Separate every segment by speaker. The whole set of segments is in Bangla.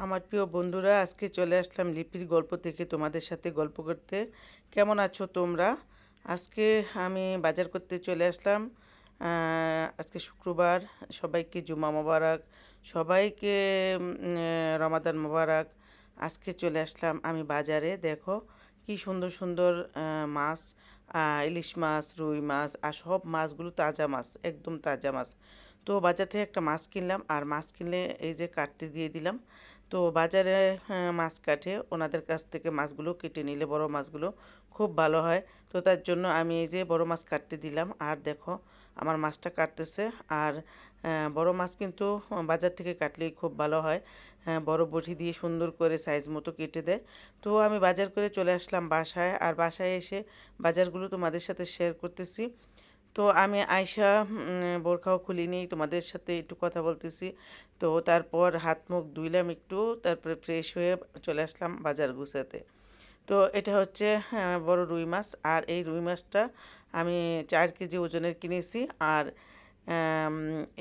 Speaker 1: আমার প্রিয় বন্ধুরা, আজকে চলে আসলাম লিপির গল্প থেকে তোমাদের সাথে গল্প করতে। কেমন আছো তোমরা? আজকে আমি বাজার করতে চলে আসলাম। আজকে শুক্রবার। সবাইকে জুমা মোবারক, সবাইকে রমাদান মোবারক। আজকে চলে আসলাম আমি বাজারে। দেখো কি সুন্দর সুন্দর মাছ, ইলিশ মাছ, রুই মাছ, আর সব মাছগুলো তাজা মাছ, একদম তাজা মাছ। তো বাজার থেকে একটা মাছ কিনলাম, আর মাছ কিনলে এই যে কাটতে দিয়ে দিলাম। তো বাজারে মাছ কাটে, ওনাদের কাছ থেকে মাছগুলো কেটে নিলে বড় মাছগুলো খুব ভালো হয়। তো তার জন্য আমি এই যে বড় মাছ কাটতে দিলাম। আর দেখো আমার মাছটা কাটতেছে। আর বড় মাছ কিন্তু বাজার থেকে কাটলেই খুব ভালো হয়। বড় বটি দিয়ে সুন্দর করে সাইজ মতো কেটে দেয়। তো আমি বাজার করে চলে আসলাম বাসায়, আর বাসায় এসে বাজারগুলো তোমাদের সাথে শেয়ার করতেছি। তো আমি আয়সা বোরখাও খুলিনি, তোমাদের সাথে একটু কথা বলতেছি। তো তারপর হাত মুখ ধুইলাম একটু, তারপরে ফ্রেশ হয়ে চলে আসলাম বাজার গুছাতে। তো এটা হচ্ছে বড় রুই মাছ, আর এই রুই মাছটা আমি 4 কেজি ওজনের কিনেছি। আর আম,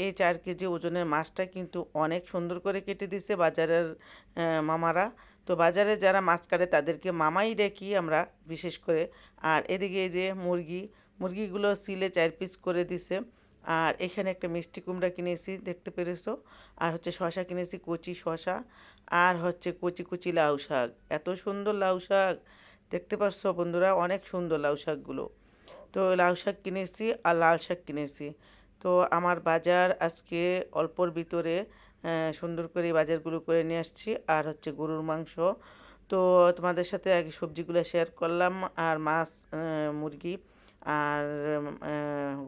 Speaker 1: এই 4 কেজি ওজনের মাছটা কিন্তু অনেক সুন্দর করে কেটে দিছে বাজারের মামারা। তো বাজারে যারা মাছ কাটে তাদেরকে মামাই ডাকি আমরা বিশেষ করে। আর এদিকে এই যে মুরগিগুলো সিলে 4 পিস করে দিছে। আর এখানে একটা মিষ্টি কুমড়া কিনেছি, দেখতে পেরেছো। আর হচ্ছে শশা কিনেছি, কচি শশা। আর হচ্ছে কচি কচি লাউ শাক, এত সুন্দর লাউ শাক, দেখতে পাচ্ছ বন্ধুরা, অনেক সুন্দর লাউ শাকগুলো। তো লাউ শাক কিনেছি আর লাল শাক কিনেছি। তো আমার বাজার আজকে অল্পর ভিতরে সুন্দর করে বাজারগুলো করে নিয়ে আসছি। আর হচ্ছে গরুর মাংস। তো তোমাদের সাথে আগে সবজিগুলো শেয়ার করলাম, আর মাছ, মুরগি, আর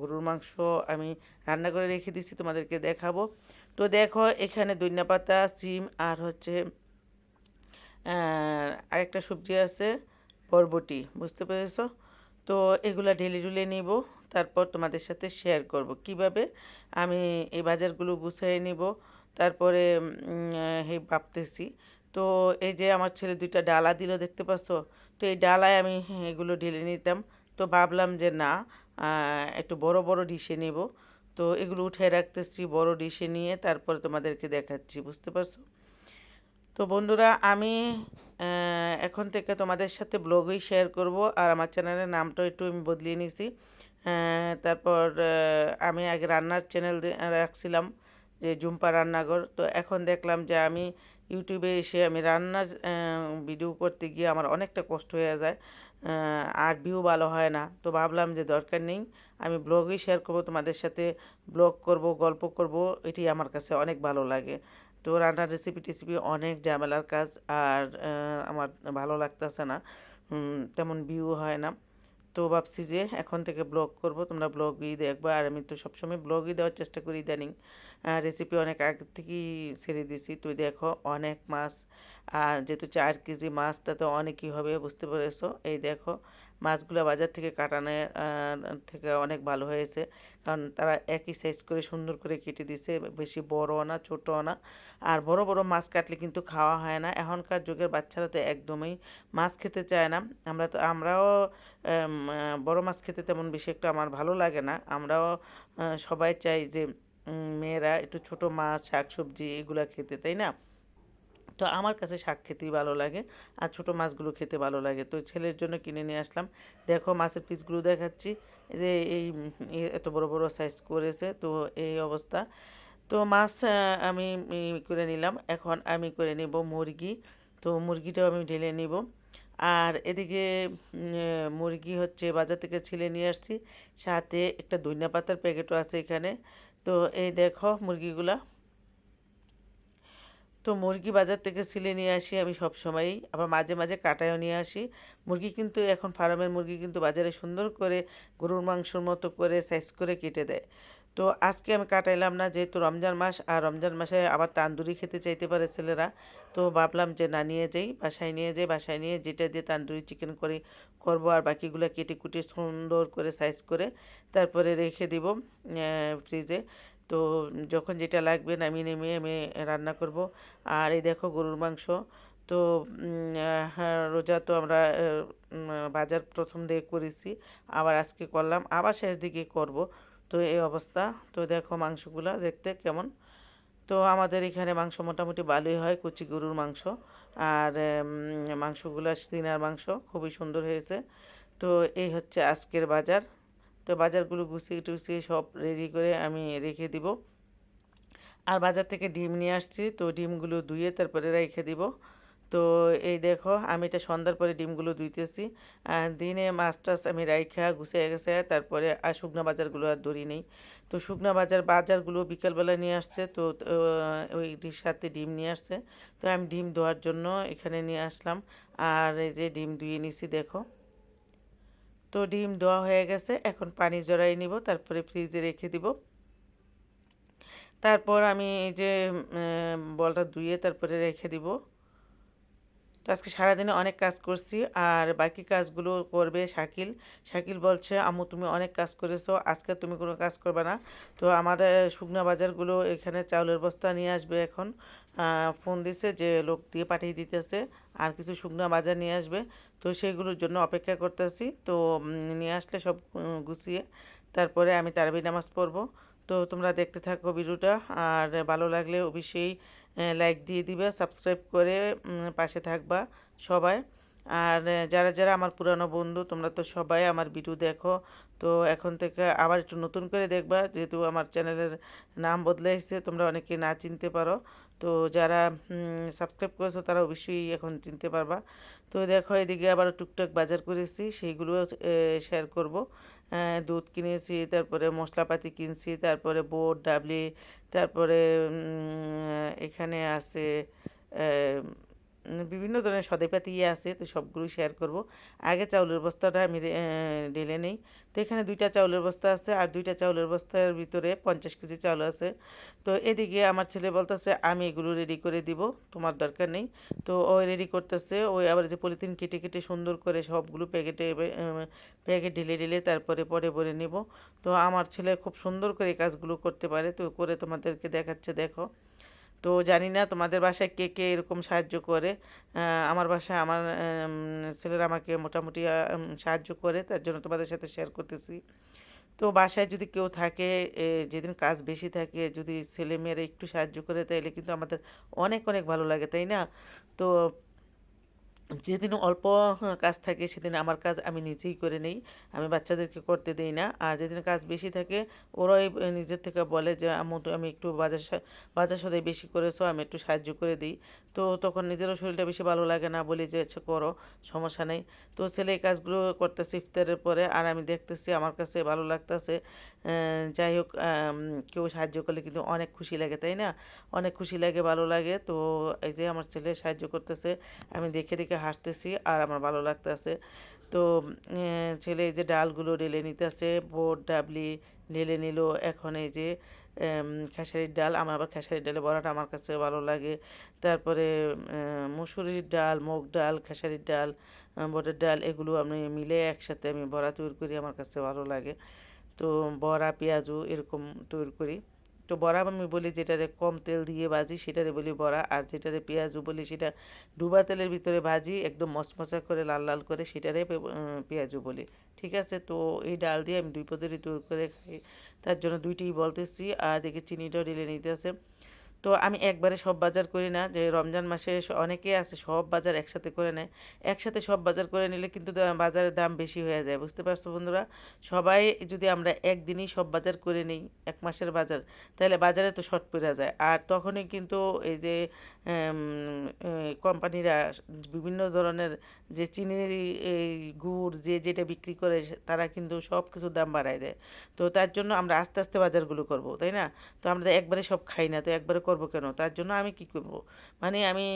Speaker 1: গরুর মাংস আমি রান্না করে রেখে দিছি, তোমাদেরকে দেখাবো। তো দেখো এখানে ধনিয়া পাতা, সিম, আর হচ্ছে আরেকটা সবজি আছে, বরবটি, বুঝতে পেরেছো। তো এগুলা ঢেলে ঢুলে নিব, তারপর তোমাদের সাথে শেয়ার করব কিভাবে আমি এই বাজারগুলো গুছিয়ে নিব। তারপরে ভাবতেছি। তো এই যে আমার ছেলে 2টা ডালা দিল, দেখতে পাচ্ছ। তো এই ডালায় আমি এগুলো ঢেলে নিতাম। তো ভাবলাম যে না, একটু বড় বড় ডিশে নেব। তো এগুলো উঠে রাখতেছি বড় ডিশে নিয়ে, তারপরে তোমাদেরকে দেখাচ্ছি, বুঝতে পারছো। তো বন্ধুরা, আমি এখন থেকে তোমাদের সাথে ব্লগই শেয়ার করব। আর আমার চ্যানেলের নামটাও একটু আমি বদলিয়ে নিয়েছি। তারপর আমি আগে রান্নার চ্যানেল রাখছিলাম, যে জুম্পা রান্নাঘর। তো এখন দেখলাম যে আমি ইউটিউবে এসে আমি রান্নার ভিডিও করতে গিয়ে আমার অনেকটা কষ্ট হয়ে যায়, আর ভিউ ভালো হয় না। তো ভাবলাম যে দরকার নেই, আমি ব্লগই শেয়ার করব তোমাদের সাথে। ব্লগ করব, গল্প করব, এটি আমার কাছে অনেক ভালো লাগে। তো রান্নার রেসিপি টেসিপি অনেক ঝামেলার কাজ, আর আমার ভালো লাগতেছে না, তেমন ভিউ হয় না। তো ভাবছি যে এখন থেকে ব্লগ করব, তোমরা ব্লগই দেখবা। আর আমি তো সবসময় ব্লগই দেওয়ার চেষ্টা করি ইদানিং। রেসিপি অনেক আগে থেকেই ছেড়ে দিছি। তুই দেখো অনেক মাছ, আর যেহেতু 4 কেজি মাছ, তাতে অনেকই হবে, বুঝতে পেরেছো। এই দেখো মাছগুলো বাজার থেকে কাটানো থেকে অনেক ভালো হয়েছে, কারণ তারা একই সাইজ করে সুন্দর করে কেটে দিছে, বেশি বড় না ছোটও না। আর বড় বড় মাছ কাটলে কিন্তু খাওয়া হয় না, এখনকার যুগের বাচ্চারা তো একদমই মাছ খেতে চায় না। আমরাও বড় মাছ খেতে তেমন বেশি একটা আমার ভালো লাগে না। আমরাও সবাই চাই যে মেয়েরা একটু ছোট মাছ, শাকসবজি এগুলা খেতে, তাই না? তো আমার কাছে শাক খেতেই ভালো লাগে, আর ছোটো মাছগুলো খেতে ভালো লাগে। তো ছেলের জন্য কিনে নিয়ে আসলাম। দেখো মাছের পিসগুলো দেখাচ্ছি, এই যে এত বড় বড় সাইজ করেছে। তো এই অবস্থা। তো মাছ আমি করে নিলাম। এখন আমি করে নিব মুরগি। তো মুরগিটাও আমি ঢেলে নিব। আর এদিকে মুরগি হচ্ছে বাজার থেকে ছিলে নিয়ে আসছি, সাথে একটা ধনিয়া পাতার প্যাকেটও আছে এখানে। তো এই দেখো মুরগিগুলা। তো মুরগি বাজার থেকে ছিলে নিয়ে আসি আমি সব সময়ই, আবার মাঝে মাঝে কাটায়ও নিয়ে আসি। মুরগি কিন্তু এখন ফার্মের মুরগি কিন্তু বাজারে সুন্দর করে গরুর মাংসর মতো করে সাইজ করে কেটে দেয়। তো আজকে আমি কাটাইলাম না, যেহেতু রমজান মাস, আর রমজান মাসে আবার তান্দুরি খেতে চাইতে পারে ছেলেরা। তো ভাবলাম যে না, নিয়ে যাই, বাসায় নিয়ে যাই, বাসায় নিয়ে যেটা দিয়ে তান্দুরি চিকেন করে করবো, আর বাকিগুলো কেটে কুটে সুন্দর করে সাইজ করে তারপরে রেখে দিব ফ্রিজে। তো যখন যেটা লাগবে নামিয়ে নামিয়ে আমি রান্না করব। আর এই দেখো গরুর মাংস। তো হ্যাঁ, রোজা তো আমরা বাজার প্রথম দিকে করেছি, আবার আজকে করলাম, আবার শেষ দিকে করব। তো এই অবস্থা। তো দেখো মাংসগুলা দেখতে কেমন। তো আমাদের এখানে মাংস মোটামুটি ভালোই হয়, কুচি গরুর মাংস। আর মাংসগুলো সিনার মাংস খুবই সুন্দর হয়েছে। তো এই হচ্ছে আজকের বাজার। তো বাজারগুলো গুছিয়ে টুছিয়ে সব রেডি করে আমি রেখে দিব। আর বাজার থেকে ডিম নিয়ে আসছি, তো ডিমগুলো ধুয়ে তারপরে রেখে দিব। তো এই দেখো আমি এটা সন্ধ্যার পরে ডিমগুলো ধুইতেছি। আর দিনে মাছ টাছ আমি রাইখা গুছিয়ে গেছে, তারপরে আর শুকনা বাজারগুলো আর ধরি নেই। তো শুকনা বাজারগুলো বিকালবেলা নিয়ে আসছে, তো ওইটির সাথে ডিম নিয়ে আসছে। তো আমি ডিম ধোয়ার জন্য এখানে নিয়ে আসলাম। আর এই যে ডিম ধুয়ে নিছি দেখো। তো ডিম ধোয়া হয়ে গেছে, এখন পানি জড়াই নিব, তারপরে ফ্রিজে রেখে দিব। তারপর আমি এই যে বলটা ধুয়ে তারপরে রেখে দিব। তো আজকে সারাদিনে অনেক কাজ করছি, আর বাকি কাজগুলো করবে শাকিল। শাকিল বলছে, আম্মু তুমি অনেক কাজ করেছো, আজকে তুমি কোনো কাজ করবে না। তো আমার শুকনা বাজারগুলো এখানে চাউলের বস্তা নিয়ে আসবে এখন। ফোন দিছে যে লোক দিয়ে পাঠিয়ে দিতেছে, আর কিছু শুকনা বাজার নিয়ে আসবে। তো সেগুলোর জন্য অপেক্ষা করতেছি। তো নিয়ে আসলে সব গুছিয়ে তারপরে আমি তারাবি নামাজ পড়বো। তো তোমরা দেখতে থাকো ভিডিওটা, আর ভালো লাগলে অবশ্যই লাইক দিয়ে দিবে, সাবস্ক্রাইব করে পাশে থাকবা সবাই। আর যারা যারা আমার পুরানো বন্ধু, তোমরা তো সবাই আমার ভিডিও দেখো। তো এখন থেকে আবার একটু নতুন করে দেখবা, যেহেতু আমার চ্যানেলের নাম বদলাইছে, তোমরা অনেকে না চিনতে পারো। তো যারা সাবস্ক্রাইব করেছো তারা অবশ্যই এখন চিনতে পারবা। তো দেখো এদিকে আবার টুকটাক বাজার করেছি, সেইগুলো শেয়ার করব। দুধ কিনেছি, তারপরে মশলাপাতি কিনছি, তারপরে বোট ডাবলি, তারপরে এখানে আছে বিভিন্ন ধরনের সদাইপাতি আছে, তো সবগুলো শেয়ার করব। আগে চাউলের বস্তাটা আমি ঢেলে নেই। তো এখানে 2টা চাউলের বস্তা আছে, আর 2টা চাউলের বস্তার ভিতরে 50 কেজি চাউল আছে। তো এদিকে আমার ছেলে বলতেছে আমি এগুলো রেডি করে দিব, তোমার দরকার নেই। তো ওই রেডি করতেছে, ওই আবার যে পলিথিন কেটে কেটে সুন্দর করে সবগুলো প্যাকেট ঢেলে ঢেলে তারপরে পরে ভরে নিব। তো আমার ছেলে খুব সুন্দর করে এই কাজগুলো করতে পারে, তো করে তোমাদেরকে দেখাচ্ছে দেখো। তো জানি না তোমাদের বাসায় কে কে এরকম সাহায্য করে। আমার বাসায় আমার ছেলেরা আমাকে মোটামুটি সাহায্য করে, তার জন্য তোমাদের সাথে শেয়ার করতেছি। তো বাসায় যদি কেউ থাকে, যেদিন কাজ বেশি থাকে, যদি ছেলেমেয়েরা একটু সাহায্য করে, তাইলে কিন্তু আমাদের অনেক অনেক ভালো লাগে, তাই না? তো যেদিন অল্প কাজ থাকে সেদিন আমার কাজ আমি নিজেই করে নেই, আমি বাচ্চাদেরকে করতে দেই না। আর যেদিন কাজ বেশি থাকে, ওরাই নিজের থেকে বলে যে আম্মু আমি একটু বাজার সদাই বেশি করেছো, আমি একটু সাহায্য করে দিই। তো তখন নিজেরও শরীরটা বেশি ভালো লাগে না, বলি যে আচ্ছা করো, সমস্যা নেই। তো ছেলে এই কাজগুলো করতেছে ইফতারের পরে, আর আমি দেখতেছি, আমার কাছে ভালো লাগতেছে। যাই হোক, কেউ সাহায্য করলে কিন্তু অনেক খুশি লাগে, তাই না? অনেক খুশি লাগে, ভালো লাগে। তো এই যে আমার ছেলে সাহায্য করতেছে, আমি দেখে দেখে হাসতেছি, আর আমার ভালো লাগতেছে। তো ছেলে এই যে ডালগুলো ঢেলে নিতেছে, বোট ডাবলি ঢেলে নিল। এখন এই যে খেসারির ডাল, আমার আবার খেসারির ডালে বড়াটা আমার কাছে ভালো লাগে। তারপরে মুসুরির ডাল, মুগ ডাল, খেসারির ডাল, বুটের ডাল, এগুলো আমি মিলে একসাথে আমি বড়া তৈরি করি, আমার কাছে ভালো লাগে। তো বড়া পেঁয়াজু এরকম তৈরি করি। তো বড়া আমি বলি যেটারে কম তেল দিয়ে ভাজি সেটারে বলি বড়া, আর যেটারে পেঁয়াজু বলি সেটা ডুবা তেলের ভিতরে ভাজি একদম মচমচা করে লাল লাল করে, সেটারে পেঁয়াজু বলি। ঠিক আছে, তো এই ডাল দিয়ে আমি 2 পদ্ধতি তৈরি করে খাই, তার জন্য দুইটিই বলতেছি। আর দেখি চিনিটাও ঢেলে নিতে আছে। তো আমি একবারে সব বাজার করি না, যে রমজান মাসে অনেকে আছে সব বাজার একসাথে করে নেয়। একসাথে সব বাজার করে নিলে কিন্তু বাজারের দাম বেশি হয়ে যায়, বুঝতে পারছো বন্ধুরা? সবাই যদি আমরা একদিনই সব বাজার করে নিই, 1 মাসের বাজার, তাহলে বাজারে তো শর্ট পড়ে যায়। আর তখনই কিন্তু এই যে কোম্পানিরা বিভিন্ন ধরনের যে চিনির এই গুড় যে যেটা বিক্রি করে, তারা কিন্তু সব কিছুর দাম বাড়ায় দেয়। তো তার জন্য আমরা আস্তে আস্তে বাজারগুলো করব, তাই না? তো আমরা তো একবারে সব খাই না, তো একবারে করব কেন? তার জন্য আমি কি করব, মানে আমি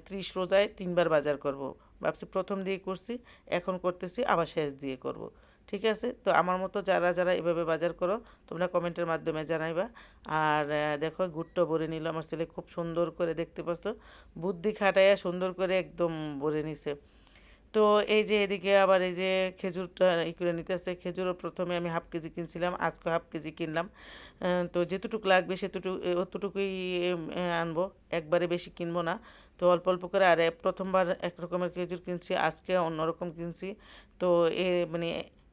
Speaker 1: 30 রোজায় 3বার বাজার করব ভাবছি। প্রথম দিয়ে করছি, এখন করতেছি আবার শেষ দিয়ে করব। ঠিক আছে, তো আমার মতো যারা যারা এভাবে বাজার করো, তোমরা কমেন্টের মাধ্যমে জানাইবা। আর দেখো গুড়টা ভরে নিল আমার ছেলে খুব সুন্দর করে, দেখতে পাচ্ছ, বুদ্ধি খাটাইয়া সুন্দর করে একদম ভরে নিছে। তো এই যে এদিকে আবার এই যে খেজুরটা করে নিতেছে। খেজুরও প্রথমে আমি হাফ কেজি কিনছিলাম, আজকে হাফ কেজি কিনলাম। তো যেতটুকু লাগবে অতটুকুই আনবো, একবারে বেশি কিনবো না। তো অল্প অল্প করে, আর প্রথমবার এক রকমের খেজুর কিনছি, আজকে অন্যরকম কিনছি। তো মানে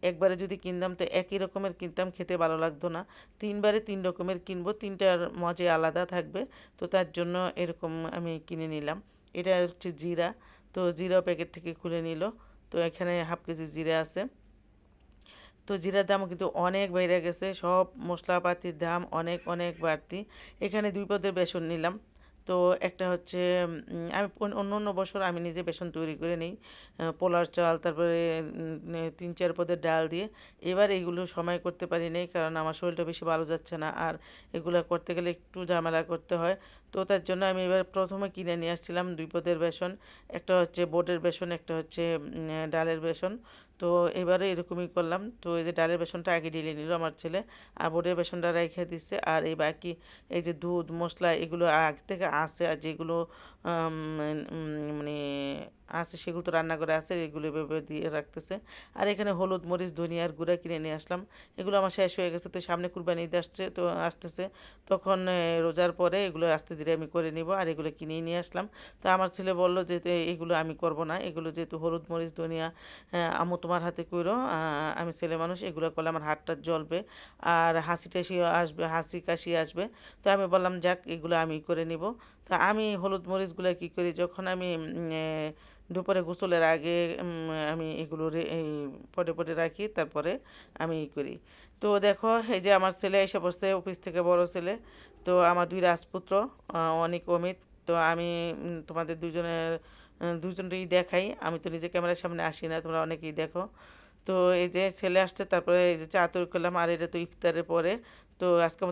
Speaker 1: একবারে যদি কিনতাম তো একই রকমের কিনতাম, খেতে ভালো লাগতো না। 3বারে 3 রকমের কিনবো, 3টার মজাই আলাদা থাকবে। তো তার জন্য এরকম আমি কিনে নিলাম। এটা হচ্ছে জিরা। তো জিরা প্যাকেট থেকে খুলে নিল। তো এখানে হাফ কেজি জিরা আছে। তো জিরার দামও কিন্তু অনেক বেড়ে গেছে, সব মশলাপাতির দাম অনেক অনেক বাড়তি। এখানে 2 পদের বেসন নিলাম। তো একটা হচ্ছে আমি অন্য অন্য বছর আমি নিজে বেসন তৈরি করে নিই, পোলার চাল, তারপরে 3-4 পদের ডাল দিয়ে। এবার এগুলো সময় করতে পারি নাই, কারণ আমার শরীরটা বেশি ভালো যাচ্ছে না, আর এগুলো করতে গেলে একটু ঝামেলা করতে হয়। তো তার জন্য আমি এবার প্রথমে কিনে নিয়ে আসছিলাম 2 পদের বেসন। একটা হচ্ছে বোটের বেসন, একটা হচ্ছে ডালের বেসন। তো এবারে এরকমই করলাম। তো এই যে ডালের বেসনটা আগে ঢেলে নিল আমার ছেলে, আর বোটের বেসনটা রেখে দিচ্ছে। আর এই বাকি এই যে দুধ মশলা এগুলো আগে থেকে আছে, আর যেগুলো মানে আছে সেগুলো তো রান্না করে আছে, এগুলো এভাবে দিয়ে রাখতেছে। আর এখানে হলুদ মরিচ ধনিয়ার গুঁড়া কিনে নিয়ে আসলাম। এগুলো আমার শেষ হয়ে গেছে, তো সামনে কুরবানি ঈদ আসছে, তো আসতেছে, তখন রোজার পরে এগুলো আস্তে ধীরে আমি করে নিব। আর এগুলো কিনেই নিয়ে আসলাম। তো আমার ছেলে বলল যে এগুলো আমি করব না, এগুলো যেহেতু হলুদ মরিচ ধনিয়া, আম্মু তোমার হাতে কইরো, আমি ছেলে মানুষ, এগুলো করলে আমার হাতটা জ্বলবে আর হাসি টাসি আসবে, হাসি কাশি আসবে। তো আমি বললাম যাক এগুলো আমি করে নিব। তো আমি হলুদ মরিচগুলো কী করি, যখন আমি দুপুরে গোসলের আগে আমি এগুলো এই পটে পটে রাখি, তারপরে আমি করি। তো দেখো এই যে আমার ছেলে এসে পড়ছে অফিস থেকে, বড় ছেলে। তো আমার 2 রাজপুত্র, অনিক অমিত। তো আমি তোমাদের দুজনেরই দেখাই, আমি তো নিজে ক্যামেরার সামনে আসি না, তোমরা অনেকেই দেখো। তো এই যে ছেলে আসছে, তারপরে এই যে চা তৈরি করলাম, আর এটা তো ইফতারের পরে। তো আজকে